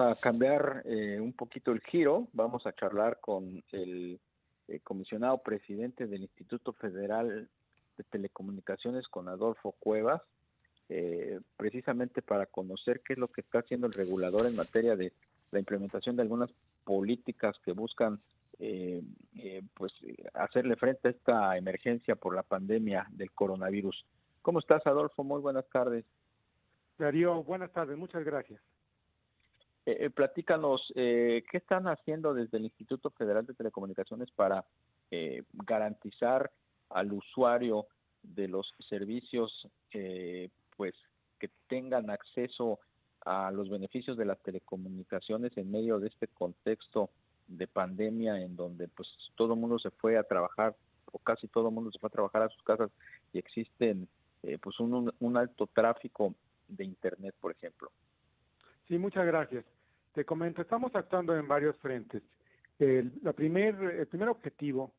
A cambiar un poquito el giro, vamos a charlar con el comisionado presidente del Instituto Federal de Telecomunicaciones, con Adolfo Cuevas, precisamente para conocer qué es lo que está haciendo el regulador en materia de la implementación de algunas políticas que buscan hacerle frente a esta emergencia por la pandemia del coronavirus. ¿Cómo estás, Adolfo? Muy buenas tardes. Darío, buenas tardes, muchas gracias. Platícanos, ¿qué están haciendo desde el Instituto Federal de Telecomunicaciones para garantizar al usuario de los servicios que tengan acceso a los beneficios de las telecomunicaciones en medio de este contexto de pandemia en donde pues todo el mundo se fue a trabajar, o casi todo el mundo se fue a trabajar a sus casas, y existen un alto tráfico de internet, por ejemplo? Sí, muchas gracias. Te comento, estamos actuando en varios frentes. El primer objetivo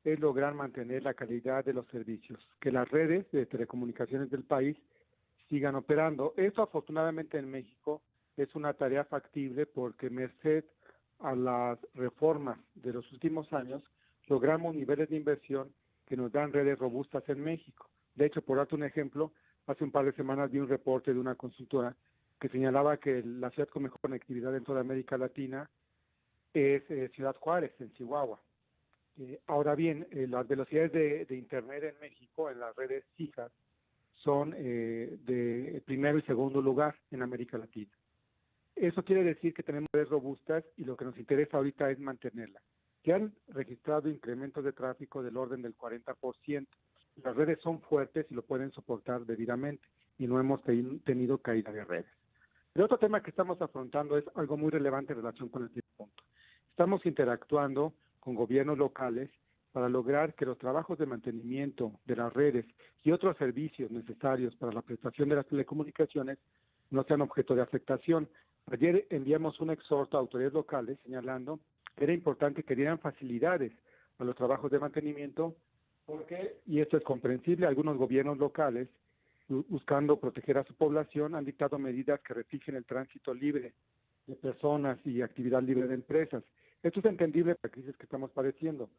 es lograr mantener la calidad de los servicios, que las redes de telecomunicaciones del país sigan operando. Esto, afortunadamente, en México es una tarea factible porque, merced a las reformas de los últimos años, logramos niveles de inversión que nos dan redes robustas en México. De hecho, por darte un ejemplo, hace un par de semanas vi un reporte de una consultora que señalaba que la ciudad con mejor conectividad en toda América Latina es Ciudad Juárez, en Chihuahua. Ahora bien, las velocidades de Internet en México, en las redes fijas, son de primero y segundo lugar en América Latina. Eso quiere decir que tenemos redes robustas y lo que nos interesa ahorita es mantenerlas. Se han registrado incrementos de tráfico del orden del 40%. Las redes son fuertes y lo pueden soportar debidamente y no hemos tenido caída de redes. El otro tema que estamos afrontando es algo muy relevante en relación con este punto. Estamos interactuando con gobiernos locales para lograr que los trabajos de mantenimiento de las redes y otros servicios necesarios para la prestación de las telecomunicaciones no sean objeto de afectación. Ayer enviamos un exhorto a autoridades locales señalando que era importante que dieran facilidades a los trabajos de mantenimiento porque, y esto es comprensible, algunos gobiernos locales, buscando proteger a su población, han dictado medidas que restringen el tránsito libre de personas y actividad libre de empresas. Esto es entendible para la crisis que estamos padeciendo.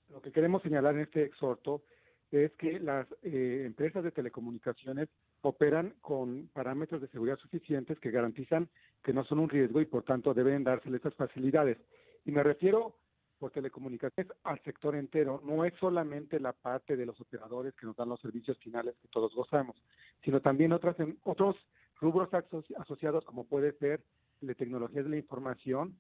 Lo que queremos señalar en este exhorto es que las empresas de telecomunicaciones operan con parámetros de seguridad suficientes que garantizan que no son un riesgo y por tanto deben dárseles estas facilidades. Y me refiero por telecomunicaciones al sector entero, no es solamente la parte de los operadores que nos dan los servicios finales que todos gozamos, sino también otros rubros asociados como puede ser de tecnologías de la información,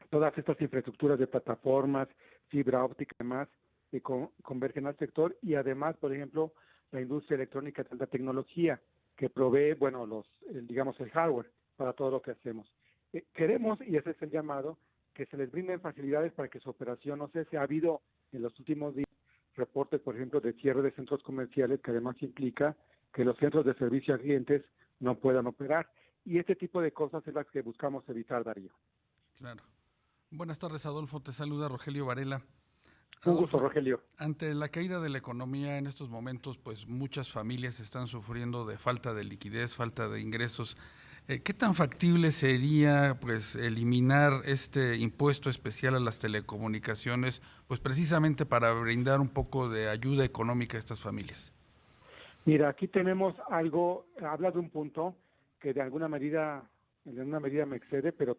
todas estas infraestructuras de plataformas, fibra óptica y demás, que convergen al sector, y además, por ejemplo, la industria electrónica de alta tecnología, que provee, el hardware para todo lo que hacemos. Queremos, y ese es el llamado, que se les brinden facilidades para que su operación no cese. Ha habido en los últimos días reportes, por ejemplo, de cierre de centros comerciales, que además implica que los centros de servicio a clientes no puedan operar. Y este tipo de cosas es las que buscamos evitar, Darío. Claro. Buenas tardes, Adolfo. Te saluda Rogelio Varela. Un gusto, Rogelio. Ante la caída de la economía en estos momentos, pues muchas familias están sufriendo de falta de liquidez, falta de ingresos. ¿Qué tan factible sería pues eliminar este impuesto especial a las telecomunicaciones, pues precisamente para brindar un poco de ayuda económica a estas familias? Mira, aquí tenemos algo, habla de un punto que de alguna medida me excede, pero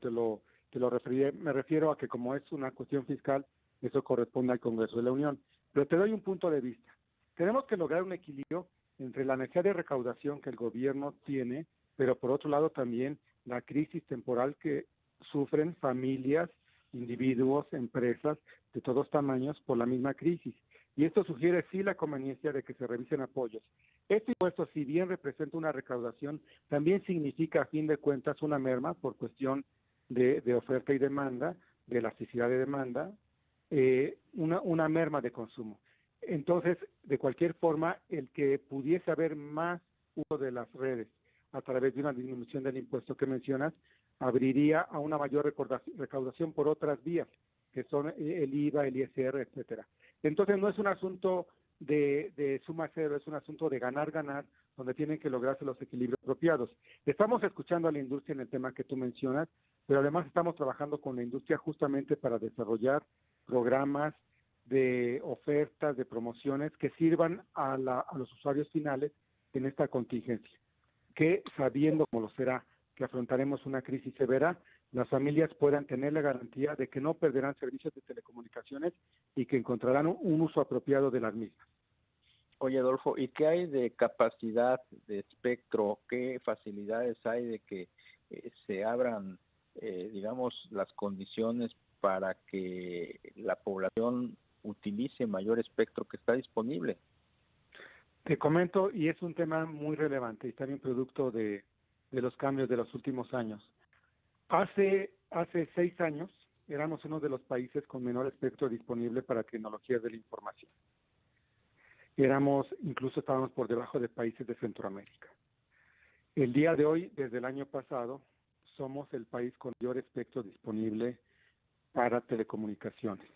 me refiero a que como es una cuestión fiscal, eso corresponde al Congreso de la Unión. Pero te doy un punto de vista. Tenemos que lograr un equilibrio entre la necesidad de recaudación que el gobierno tiene, pero por otro lado también la crisis temporal que sufren familias, individuos, empresas de todos tamaños por la misma crisis. Y esto sugiere sí la conveniencia de que se revisen apoyos. Este impuesto, si bien representa una recaudación, también significa a fin de cuentas una merma por cuestión de oferta y demanda, de elasticidad de demanda, una merma de consumo. Entonces, de cualquier forma, el que pudiese haber más uso de las redes a través de una disminución del impuesto que mencionas, abriría a una mayor recaudación por otras vías, que son el IVA, el ISR, etcétera. Entonces, no es un asunto de suma cero, es un asunto de ganar, donde tienen que lograrse los equilibrios apropiados. Estamos escuchando a la industria en el tema que tú mencionas, pero además estamos trabajando con la industria justamente para desarrollar programas de ofertas, de promociones que sirvan a los usuarios finales en esta contingencia, que sabiendo como lo será, que afrontaremos una crisis severa, las familias puedan tener la garantía de que no perderán servicios de telecomunicaciones y que encontrarán un uso apropiado de las mismas. Oye, Adolfo, ¿y qué hay de capacidad de espectro? ¿Qué facilidades hay de que se abran, digamos, las condiciones para que la población utilice mayor espectro que está disponible? Te comento, y es un tema muy relevante y también producto de los cambios de los últimos años. Hace 6 años éramos uno de los países con menor espectro disponible para tecnologías de la información. Incluso estábamos por debajo de países de Centroamérica. El día de hoy, desde el año pasado, somos el país con mayor espectro disponible para telecomunicaciones.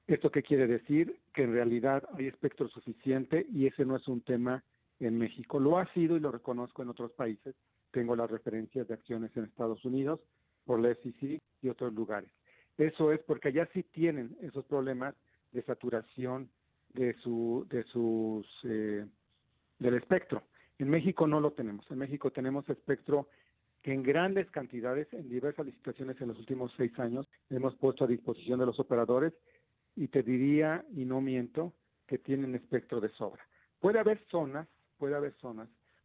¿Esto qué quiere decir? Que en realidad hay espectro suficiente y ese no es un tema en México. Lo ha sido y lo reconozco en otros países. Tengo las referencias de acciones en Estados Unidos por la FCC y otros lugares. Eso es porque allá sí tienen esos problemas de saturación del espectro. En México no lo tenemos. En México tenemos espectro que en grandes cantidades, en diversas licitaciones en los últimos 6 años, hemos puesto a disposición de los operadores y te diría, y no miento, que tienen espectro de sobra. Puede haber zonas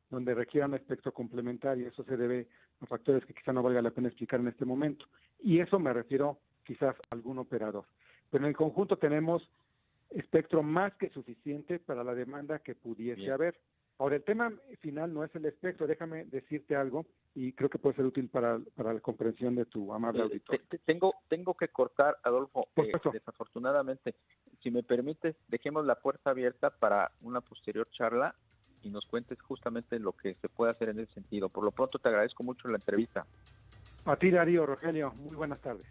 donde requieran espectro complementario, eso se debe a factores que quizá no valga la pena explicar en este momento, y eso me refiero quizás a algún operador. Pero en el conjunto tenemos espectro más que suficiente para la demanda que pudiese haber. Ahora, el tema final no es el espectro, déjame decirte algo, y creo que puede ser útil para la comprensión de tu amable auditorio. Tengo que cortar, Adolfo, desafortunadamente. Si me permites, dejemos la puerta abierta para una posterior charla y nos cuentes justamente lo que se puede hacer en ese sentido. Por lo pronto te agradezco mucho la entrevista. A ti, Darío, Rogelio, muy buenas tardes.